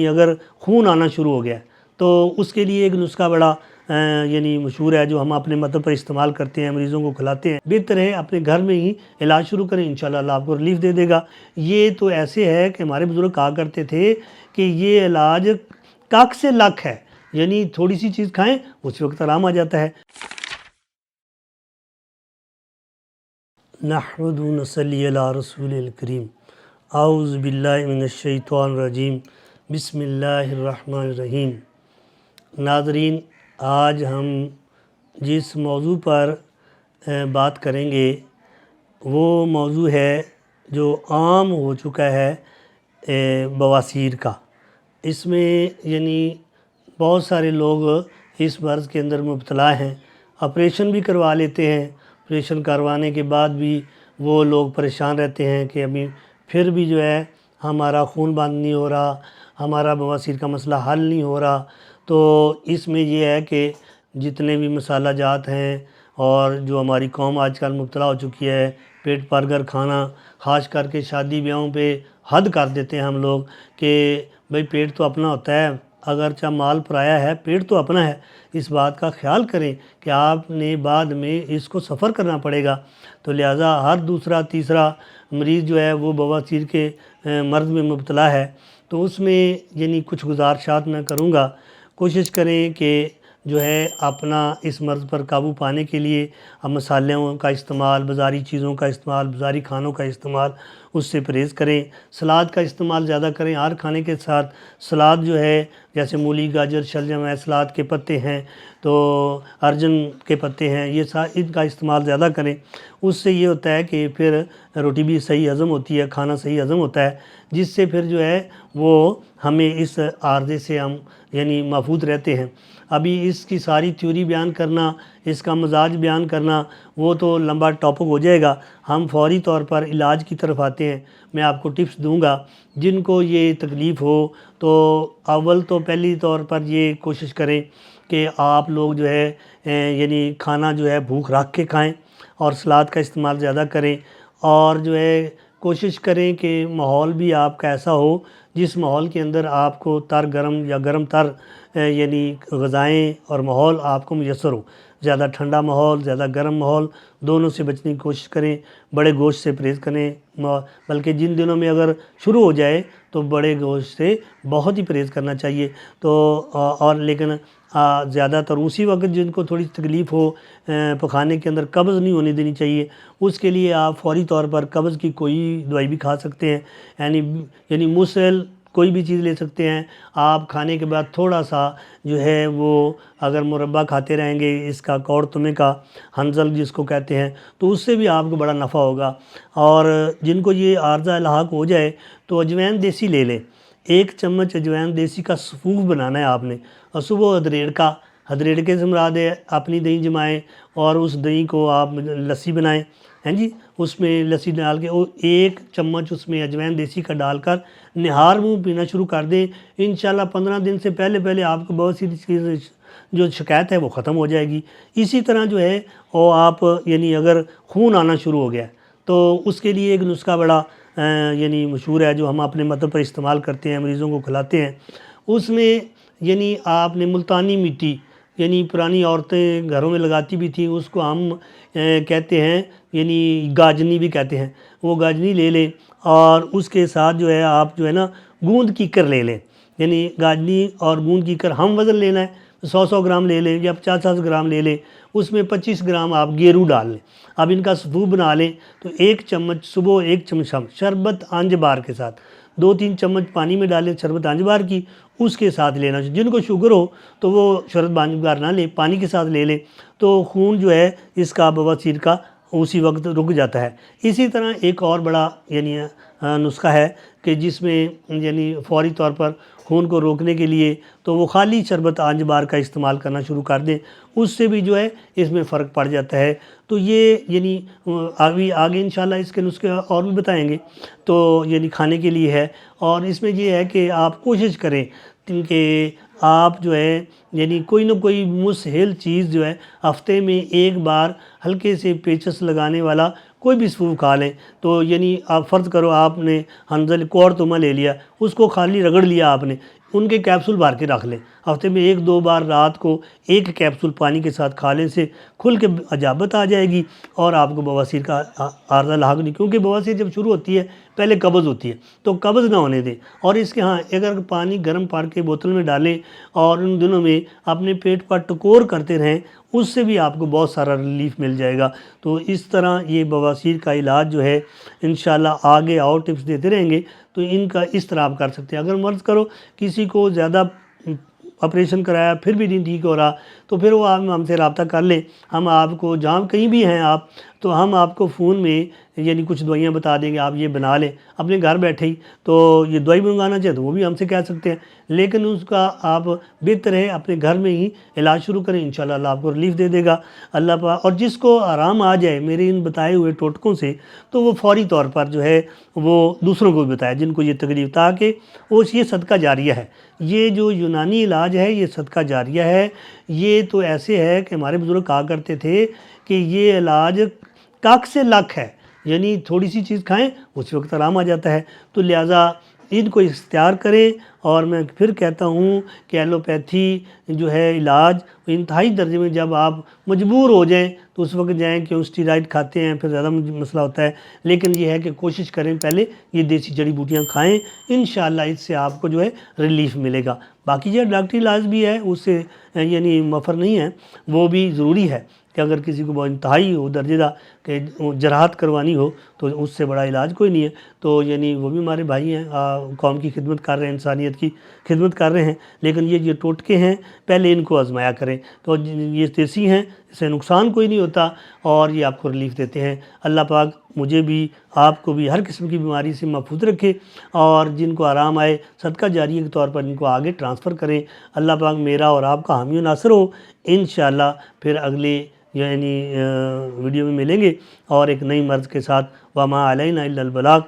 اگر خون آنا شروع ہو گیا تو اس کے لیے ایک نسخہ بڑا مشہور ہے جو ہم اپنے مطلب پر استعمال کرتے ہیں، مریضوں کو کھلاتے ہیں۔ بہتر ہے اپنے گھر میں ہی علاج شروع کریں، انشاءاللہ اللہ آپ کو ریلیف دے دے گا۔ یہ تو ایسے ہے کہ ہمارے بزرگ کہا کرتے تھے کہ یہ علاج کاک سے لاکھ ہے، یعنی تھوڑی سی چیز کھائیں اس وقت آرام آ جاتا ہے۔ نحمد و نصلی علی رسول الکریم، اعوذ باللہ من الشیطان الرجیم، بسم اللہ الرحمن الرحیم۔ ناظرین، آج ہم جس موضوع پر بات کریں گے وہ موضوع ہے جو عام ہو چکا ہے، بواسیر کا۔ اس میں بہت سارے لوگ اس مرض کے اندر مبتلا ہیں، آپریشن بھی کروا لیتے ہیں، آپریشن کروانے کے بعد بھی وہ لوگ پریشان رہتے ہیں کہ ابھی پھر بھی ہمارا خون بند نہیں ہو رہا، ہمارا بواسیر کا مسئلہ حل نہیں ہو رہا۔ تو اس میں یہ ہے کہ جتنے بھی مسالہ جات ہیں اور جو ہماری قوم آج کل مبتلا ہو چکی ہے، پیٹ بھر کر کھانا، خاص کر کے شادی بیاہوں پہ حد کر دیتے ہیں ہم لوگ کہ بھئی پیٹ تو اپنا ہوتا ہے، اگرچہ مال پرایا ہے پیٹ تو اپنا ہے۔ اس بات کا خیال کریں کہ آپ نے بعد میں اس کو سفر کرنا پڑے گا، تو لہٰذا ہر دوسرا تیسرا مریض وہ بواسیر کے مرض میں مبتلا ہے۔ تو اس میں کچھ گزارشات میں کروں گا۔ کوشش کریں کہ اپنا اس مرض پر قابو پانے کے لیے مصالحوں کا استعمال، بازاری چیزوں کا استعمال، بازاری کھانوں کا استعمال، اس سے پرہیز کریں۔ سلاد کا استعمال زیادہ کریں، ہر کھانے کے ساتھ سلاد جیسے مولی، گاجر، شلجم ہے، سلاد کے پتے ہیں، تو ارجن کے پتے ہیں، یہ ان کا استعمال زیادہ کریں۔ اس سے یہ ہوتا ہے کہ پھر روٹی بھی صحیح ہضم ہوتی ہے، کھانا صحیح ہضم ہوتا ہے، جس سے پھر وہ ہمیں اس عارضے سے ہم محفوظ رہتے ہیں۔ ابھی اس کی ساری تھیوری بیان کرنا، اس کا مزاج بیان کرنا وہ تو لمبا ٹاپک ہو جائے گا۔ ہم فوری طور پر علاج کی طرف آتے ہیں۔ میں آپ کو ٹپس دوں گا جن کو یہ تکلیف ہو تو اول تو پہلی طور پر یہ کوشش کریں کہ آپ لوگ کھانا بھوک رکھ کے کھائیں اور سلاد کا استعمال زیادہ کریں، اور کوشش کریں کہ ماحول بھی آپ کا ایسا ہو جس ماحول کے اندر آپ کو تر گرم یا گرم تر غذائیں اور ماحول آپ کو میسر ہو۔ زیادہ ٹھنڈا ماحول، زیادہ گرم ماحول، دونوں سے بچنے کی کوشش کریں۔ بڑے گوشت سے پرہیز کریں، بلکہ جن دنوں میں اگر شروع ہو جائے تو بڑے گوشت سے بہت ہی پرہیز کرنا چاہیے۔ تو لیکن زیادہ تر اسی وقت جن کو تھوڑی تکلیف ہو، پخانے کے اندر قبض نہیں ہونے دینی چاہیے، اس کے لیے آپ فوری طور پر قبض کی کوئی دوائی بھی کھا سکتے ہیں، یعنی مسل کوئی بھی چیز لے سکتے ہیں۔ آپ کھانے کے بعد تھوڑا سا وہ اگر مربع کھاتے رہیں گے، اس کا کوڑ تمے کا، ہنزل جس کو کہتے ہیں، تو اس سے بھی آپ کو بڑا نفع ہوگا۔ اور جن کو یہ عارضہ الحاق ہو جائے تو اجوین دیسی لے لیں، 1 چمچ اجوین دیسی کا سفوف بنانا ہے آپ نے، اور صبح ہدریڑکے سے مراد ہے اپنی دہی جمائیں اور اس دہی کو آپ لسی بنائیں، اس میں لسی ڈال کے 1 چمچ اس میں اجوین دیسی کا ڈال کر نہار منہ پینا شروع کر دیں۔ انشاءاللہ 15 دن سے پہلے آپ کو بواسیر کی جو شکایت ہے وہ ختم ہو جائے گی۔ اسی طرح وہ آپ اگر خون آنا شروع ہو گیا تو اس کے لیے ایک نسخہ بڑا مشہور ہے جو ہم اپنے مطلب پر استعمال کرتے ہیں، مریضوں کو کھلاتے ہیں۔ اس میں آپ نے ملتانی مٹی، پرانی عورتیں گھروں میں لگاتی بھی تھیں، اس کو ہم کہتے ہیں گاجنی بھی کہتے ہیں، وہ گاجنی لے لیں، اور اس کے ساتھ آپ گوند کیکر لے لیں، گاجنی اور گوند کیکر ہم وزن لینا ہے، 100 گرام لے لیں یا 50 گرام لے لیں، اس میں 25 گرام آپ گیرو ڈال لیں۔ اب ان کا سفوف بنا لیں تو 1 چمچ صبح، 1 چمچ شام، شربت آنج بار کے ساتھ 2-3 چمچ پانی میں ڈالیں، شربت آنج بار کی، اس کے ساتھ لینا۔ جن کو شوگر ہو تو وہ شربت آنج بار نہ لیں، پانی کے ساتھ لے لیں، تو خون اس کا بواسیر کا اسی وقت رک جاتا ہے۔ اسی طرح ایک اور بڑا نسخہ ہے کہ جس میں فوری طور پر خون کو روکنے کے لیے تو وہ خالی شربت آنج بار کا استعمال کرنا شروع کر دیں، اس سے بھی اس میں فرق پڑ جاتا ہے۔ تو یہ آگے انشاءاللہ اس کے نسخے اور بھی بتائیں گے، تو کھانے کے لیے ہے۔ اور اس میں یہ ہے کہ آپ کوشش کریں کہ آپ کوئی نہ کوئی مسہل چیز ہفتے میں 1 بار ہلکے سے پیچس لگانے والا کوئی بھی سفوف کھا لیں۔ تو آپ فرض کرو آپ نے ہنزل کوڑ تمہ لے لیا، اس کو خالی رگڑ لیا آپ نے، ان کے کیپسول بھر کے رکھ لیں، ہفتے میں 1-2 بار رات کو ایک کیپسول پانی کے ساتھ کھانے سے کھل کے اجابت آ جائے گی اور آپ کو بواسیر کا عارضہ لاحق نہیں، کیونکہ بواسیر جب شروع ہوتی ہے پہلے قبض ہوتی ہے، تو قبض نہ ہونے دیں۔ اور اس کے اگر پانی گرم پڑ کے بوتل میں ڈالیں اور ان دنوں میں اپنے پیٹ پر ٹکور کرتے رہیں، اس سے بھی آپ کو بہت سارا ریلیف مل جائے گا۔ تو اس طرح یہ بواسیر کا علاج جو ہے انشاءاللہ آگے اور ٹپس دیتے رہیں گے، تو ان کا اس طرح آپ کر سکتے ہیں۔ اگر مرض کرو کسی کو زیادہ آپریشن کرایا پھر بھی نہیں ٹھیک ہو رہا، تو پھر وہ ہم سے رابطہ کر لیں، ہم آپ کو جہاں کہیں بھی ہیں آپ، تو ہم آپ کو فون میں یعنی کچھ دوائیاں بتا دیں گے، آپ یہ بنا لیں اپنے گھر بیٹھے ہی۔ تو یہ دوائی منگانا چاہے تو وہ بھی ہم سے کہہ سکتے ہیں، لیکن اس کا آپ بہتر ہے اپنے گھر میں ہی علاج شروع کریں، انشاءاللہ اللہ آپ کو ریلیف دے دے گا اللہ پاک۔ اور جس کو آرام آ جائے میرے ان بتائے ہوئے ٹوٹکوں سے، تو وہ فوری طور پر جو ہے وہ دوسروں کو بھی بتائے جن کو یہ تکلیف، تاکہ یہ صدقہ جاریہ ہے۔ یہ جو یونانی علاج ہے یہ صدقہ جاریہ ہے۔ یہ تو ایسے ہے کہ ہمارے بزرگ کہا کرتے تھے کہ یہ علاج کاک سے لاکھ ہے، یعنی تھوڑی سی چیز کھائیں اس وقت آرام آ جاتا ہے۔ تو لہٰذا ان کو اختیار کریں۔ اور میں پھر کہتا ہوں کہ ایلوپیتھی جو ہے علاج انتہائی درجے میں جب آپ مجبور ہو جائیں تو اس وقت جائیں کہ اسٹیرائڈ کھاتے ہیں پھر زیادہ مسئلہ ہوتا ہے، لیکن یہ ہے کہ کوشش کریں پہلے یہ دیسی جڑی بوٹیاں کھائیں، انشاءاللہ اس سے آپ کو جو ہے ریلیف ملے گا۔ باقی جو ڈاکٹری علاج بھی ہے اس سے یعنی مفر نہیں ہے، وہ بھی ضروری ہے کہ اگر کسی کو بہت انتہائی ہو درجے دا کہ جراحت کروانی ہو تو اس سے بڑا علاج کوئی نہیں ہے، تو یعنی وہ بھی ہمارے بھائی ہیں، قوم کی خدمت کر رہے ہیں، انسانیت کی خدمت کر رہے ہیں، لیکن یہ جو ٹوٹکے ہیں پہلے ان کو آزمایا کریں۔ تو یہ دیسی ہیں، اس سے نقصان کوئی نہیں ہوتا اور یہ آپ کو ریلیف دیتے ہیں۔ اللہ پاک مجھے بھی آپ کو بھی ہر قسم کی بیماری سے محفوظ رکھے، اور جن کو آرام آئے صدقہ جاریہ کے طور پر ان کو آگے ٹرانسفر کریں۔ اللہ پاک میرا اور آپ کا حامی و ناصر ہو۔ انشاءاللہ پھر اگلے یعنی ویڈیو میں ملیں گے اور ایک نئی مرض کے ساتھ۔ وما علینا الا البلاغ۔